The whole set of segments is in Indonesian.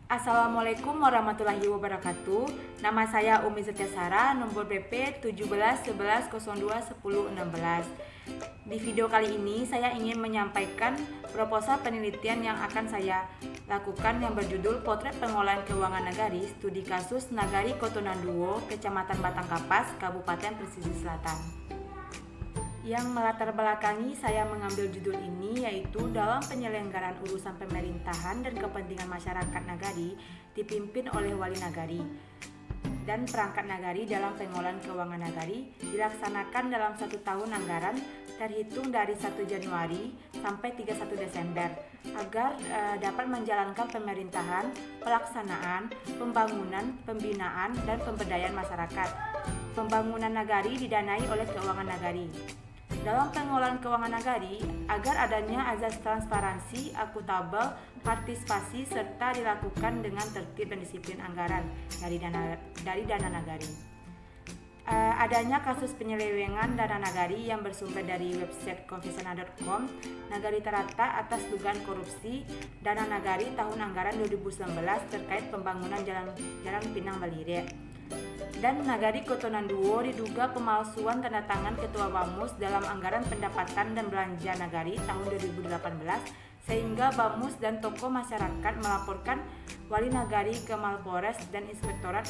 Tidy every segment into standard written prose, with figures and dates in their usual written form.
Assalamualaikum warahmatullahi wabarakatuh. Nama saya Umi Setiasara, nomor BP 1711021016. Di video kali ini saya ingin menyampaikan proposal penelitian yang akan saya lakukan yang berjudul Potret Pengolahan Keuangan Nagari Studi Kasus Nagari Kotonanduo, Kecamatan Batangkapas, Kabupaten Pesisir Selatan. Yang melatar belakangi saya mengambil judul ini yaitu dalam penyelenggaraan urusan pemerintahan dan kepentingan masyarakat nagari dipimpin oleh wali nagari dan perangkat nagari dalam pengolahan keuangan nagari dilaksanakan dalam 1 tahun anggaran terhitung dari 1 Januari sampai 31 Desember agar dapat menjalankan pemerintahan, pelaksanaan, pembangunan, pembinaan, dan pemberdayaan masyarakat. Pembangunan nagari didanai oleh keuangan nagari. Dalam pengolahan keuangan nagari, agar adanya azas transparansi, akuntabel, partisipasi, serta dilakukan dengan tertib dan disiplin anggaran dari dana nagari. Adanya kasus penyelewengan dana nagari yang bersumber dari website konfesional.com, Nagari Terata atas dugaan korupsi dana nagari tahun anggaran 2019 terkait pembangunan jalan Pinang Balire. Dan Nagari Kotonanduo diduga pemalsuan tanda tangan Ketua Bamus dalam anggaran pendapatan dan belanja nagari tahun 2018 sehingga Bamus dan tokoh masyarakat melaporkan wali nagari ke Malpores dan Inspektorat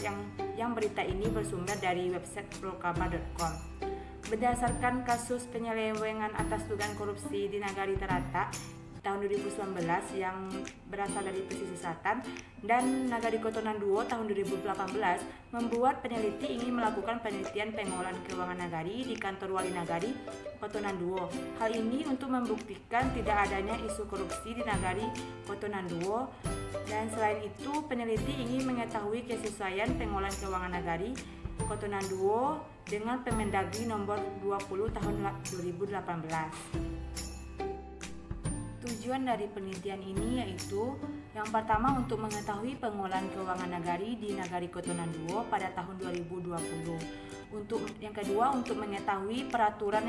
yang berita ini bersumber dari website prokama.com. Berdasarkan kasus penyelewengan atas dugaan korupsi di Nagari Terata tahun 2019 yang berasal dari Pesisir Selatan dan Nagari Kotonanduo tahun 2018 membuat peneliti ingin melakukan penelitian pengolahan keuangan nagari di kantor wali nagari Kotonanduo. Hal ini untuk membuktikan tidak adanya isu korupsi di Nagari Kotonanduo, dan selain itu peneliti ingin mengetahui kesesuaian pengolahan keuangan nagari Kotonanduo dengan Permendagri nomor 20 tahun 2018. Tujuan dari penelitian ini yaitu yang pertama untuk mengetahui pengolahan keuangan nagari di Nagari Kotonanduo pada tahun 2020. Yang kedua untuk mengetahui peraturan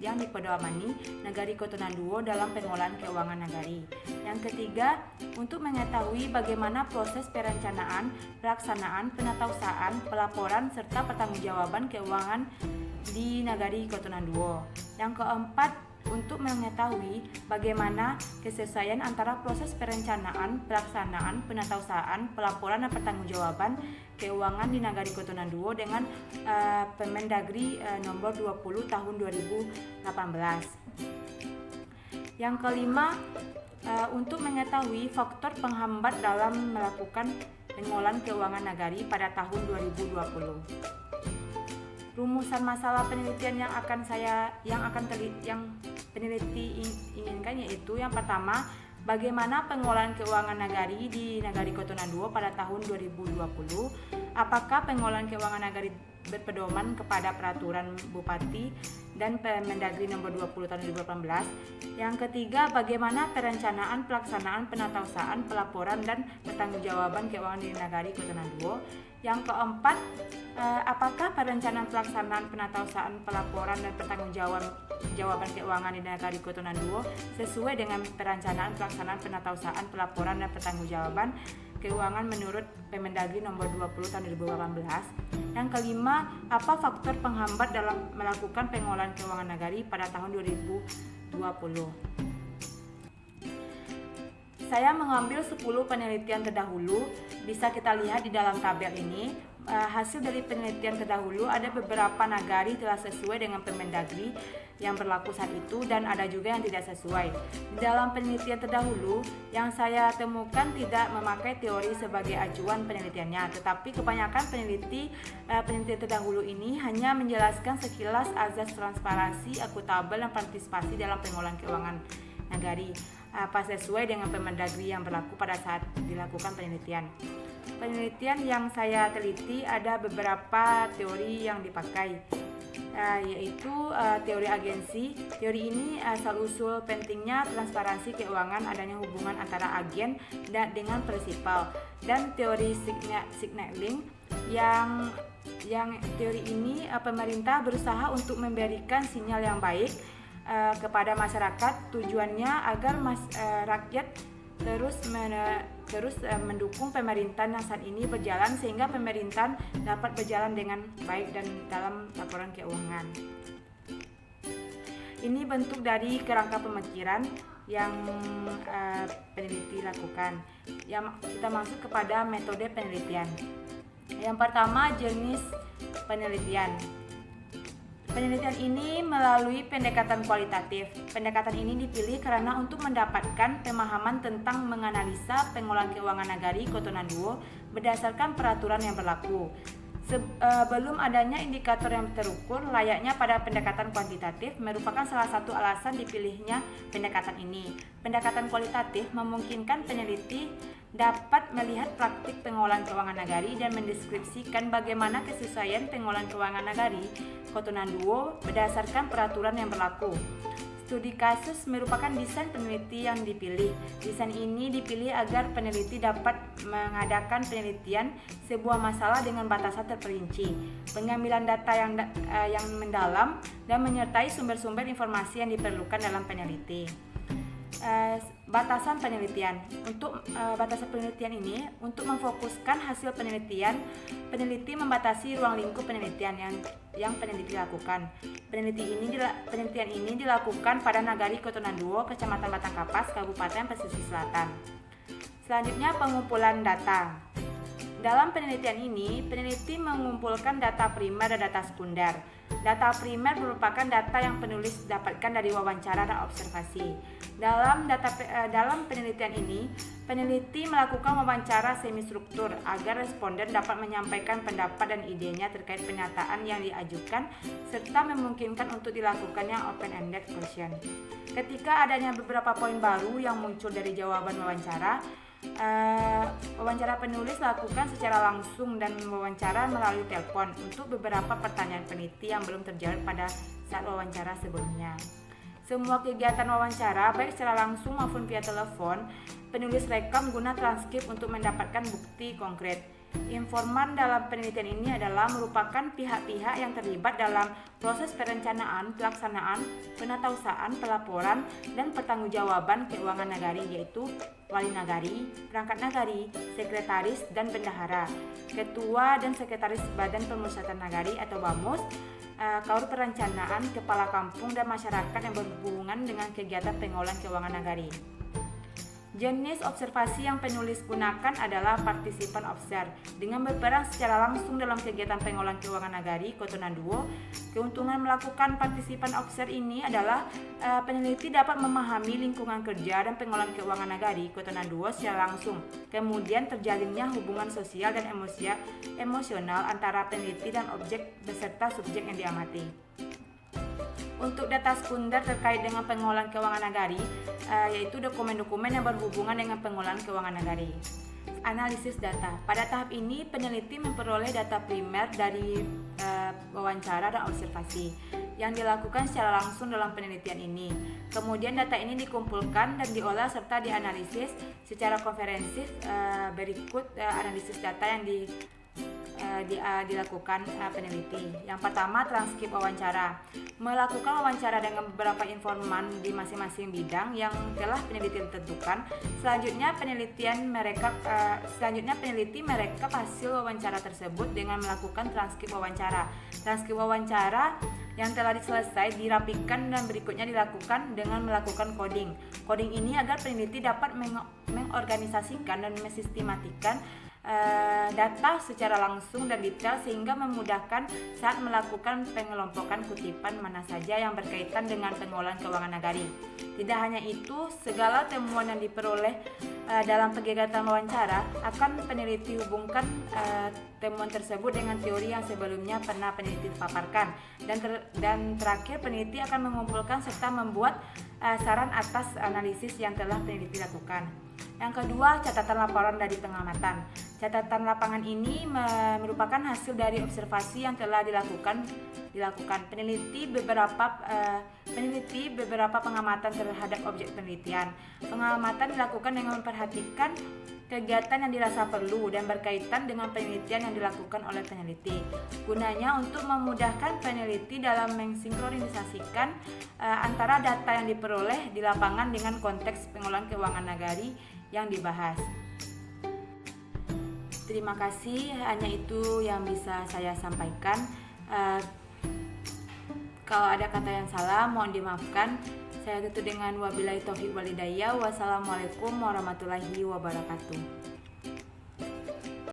yang dipedomani Nagari Kotonanduo dalam pengolahan keuangan nagari. Yang ketiga untuk mengetahui bagaimana proses perencanaan, pelaksanaan, penatausahaan, pelaporan serta pertanggungjawaban keuangan di Nagari Kotonanduo. Yang keempat untuk mengetahui bagaimana kesesuaian antara proses perencanaan, pelaksanaan, penatausahaan, pelaporan dan pertanggungjawaban keuangan di Nagari Kotonanduo dengan Permendagri nomor 20 tahun 2018. Yang kelima untuk mengetahui faktor penghambat dalam melakukan pengolahan keuangan nagari pada tahun 2020. Rumusan masalah penelitian yang peneliti inginkan yaitu yang pertama, bagaimana pengolahan keuangan nagari di Nagari Kotonanduo pada tahun 2020? Apakah pengolahan keuangan nagari berpedoman kepada peraturan Bupati dan Permendagri nomor 20 tahun 2018? Yang ketiga, bagaimana perencanaan, pelaksanaan, penatausahaan, pelaporan dan pertanggungjawaban keuangan di Nagari Kotonanduo? Yang keempat, apakah perencanaan, pelaksanaan, penatausahaan, pelaporan dan pertanggungjawaban keuangan di Nagari Kotonanduo sesuai dengan perencanaan, pelaksanaan, penatausahaan, pelaporan dan pertanggungjawaban keuangan menurut Permendagri nomor 20 tahun 2018. Yang kelima, apa faktor penghambat dalam melakukan pengolahan keuangan nagari pada tahun 2020? Saya mengambil 10 penelitian terdahulu, bisa kita lihat di dalam tabel ini. Hasil dari penelitian terdahulu ada beberapa nagari telah sesuai dengan Permendagri yang berlaku saat itu dan ada juga yang tidak sesuai. Di dalam penelitian terdahulu yang saya temukan tidak memakai teori sebagai acuan penelitiannya, tetapi kebanyakan penelitian terdahulu ini hanya menjelaskan sekilas azas transparansi, akuntabel dan partisipasi dalam pengolahan keuangan nagari apa sesuai dengan Permendagri yang berlaku pada saat dilakukan penelitian. Penelitian yang saya teliti ada beberapa teori yang dipakai, yaitu teori agensi. Teori ini asal-usul pentingnya transparansi keuangan, adanya hubungan antara agen dengan prinsipal, dan teori signaling yang teori ini pemerintah berusaha untuk memberikan sinyal yang baik kepada masyarakat, tujuannya agar rakyat terus mendukung pemerintahan yang saat ini berjalan sehingga pemerintahan dapat berjalan dengan baik dan dalam laporan keuangan. Ini bentuk dari kerangka pemikiran yang peneliti lakukan. Yang kita masuk kepada metode penelitian. Yang pertama, jenis penelitian. Penelitian ini melalui pendekatan kualitatif. Pendekatan ini dipilih karena untuk mendapatkan pemahaman tentang menganalisa pengelolaan keuangan nagari Kotonan II berdasarkan peraturan yang berlaku. Belum adanya indikator yang terukur layaknya pada pendekatan kuantitatif merupakan salah satu alasan dipilihnya pendekatan ini. Pendekatan kualitatif memungkinkan peneliti dapat melihat praktik pengelolaan keuangan nagari dan mendeskripsikan bagaimana kesesuaian pengelolaan keuangan nagari Kotonan II berdasarkan peraturan yang berlaku. Studi kasus merupakan desain peneliti yang dipilih. Desain ini dipilih agar peneliti dapat mengadakan penelitian sebuah masalah dengan batasan terperinci, pengambilan data yang mendalam, dan menyertai sumber-sumber informasi yang diperlukan dalam peneliti. Batasan penelitian. Untuk batasan penelitian ini, untuk memfokuskan hasil penelitian, peneliti membatasi ruang lingkup penelitian yang peneliti lakukan. Penelitian ini dilakukan pada Nagari Kotonan II, Kecamatan Batangkapas, Kabupaten Pesisir Selatan. Selanjutnya, pengumpulan data. Dalam penelitian ini, peneliti mengumpulkan data primer dan data sekunder. Data primer merupakan data yang penulis dapatkan dari wawancara dan observasi. Dalam penelitian ini, peneliti melakukan wawancara semi-struktur agar responden dapat menyampaikan pendapat dan idenya terkait pernyataan yang diajukan serta memungkinkan untuk dilakukannya open-ended question. Ketika adanya beberapa poin baru yang muncul dari jawaban wawancara penulis lakukan secara langsung dan wawancara melalui telepon untuk beberapa pertanyaan peneliti yang belum terjawab pada saat wawancara sebelumnya. Semua kegiatan wawancara, baik secara langsung maupun via telepon, penulis rekam guna transkrip untuk mendapatkan bukti konkret. Informan dalam penelitian ini adalah merupakan pihak-pihak yang terlibat dalam proses perencanaan, pelaksanaan, penatausaan, pelaporan, dan pertanggungjawaban keuangan nagari, yaitu wali nagari, perangkat nagari, sekretaris, dan bendahara, ketua dan sekretaris Badan Pemusatan Nagari atau BAMUS, kaur perencanaan, kepala kampung, dan masyarakat yang berhubungan dengan kegiatan pengelolaan keuangan nagari. Jenis observasi yang penulis gunakan adalah partisipan observ. Dengan berperan secara langsung dalam kegiatan pengelolaan keuangan nagari Kotonan II, keuntungan melakukan partisipan observ ini adalah peneliti dapat memahami lingkungan kerja dan pengelolaan keuangan nagari Kotonan II secara langsung. Kemudian terjalinnya hubungan sosial dan emosional antara peneliti dan objek beserta subjek yang diamati. Untuk data sekunder terkait dengan pengelolaan keuangan nagari, yaitu dokumen-dokumen yang berhubungan dengan pengelolaan keuangan nagari. Analisis data. Pada tahap ini, peneliti memperoleh data primer dari wawancara dan observasi yang dilakukan secara langsung dalam penelitian ini. Kemudian data ini dikumpulkan dan diolah serta dianalisis secara komprehensif. Berikut analisis data yang dilakukan peneliti. Yang pertama, transkrip wawancara. Melakukan wawancara dengan beberapa informan di masing-masing bidang yang telah peneliti tentukan. Selanjutnya peneliti merekap hasil wawancara tersebut dengan melakukan transkrip wawancara. Transkrip wawancara yang telah selesai dirapikan dan berikutnya dilakukan dengan melakukan coding. Coding ini agar peneliti dapat mengorganisasikan dan mensistematikan data secara langsung dan detail sehingga memudahkan saat melakukan pengelompokan kutipan mana saja yang berkaitan dengan pengelolaan keuangan nagari. Tidak hanya itu, segala temuan yang diperoleh dalam kegiatan wawancara akan peneliti hubungkan temuan tersebut dengan teori yang sebelumnya pernah peneliti paparkan dan terakhir peneliti akan mengumpulkan serta membuat saran atas analisis yang telah peneliti lakukan. Yang kedua, catatan laporan dari pengamatan. Catatan lapangan ini merupakan hasil dari observasi yang telah dilakukan. Peneliti beberapa pengamatan terhadap objek penelitian. Pengamatan dilakukan dengan memperhatikan kegiatan yang dirasa perlu dan berkaitan dengan penelitian yang dilakukan oleh peneliti. Gunanya untuk memudahkan peneliti dalam mensinkronisasikan antara data yang diperoleh di lapangan dengan konteks pengelolaan keuangan nagari yang dibahas. Terima kasih, hanya itu yang bisa saya sampaikan. Kalau ada kata yang salah, mohon dimaafkan. Saya tutup dengan wabillahi taufiq walhidayah. Wassalamualaikum warahmatullahi wabarakatuh.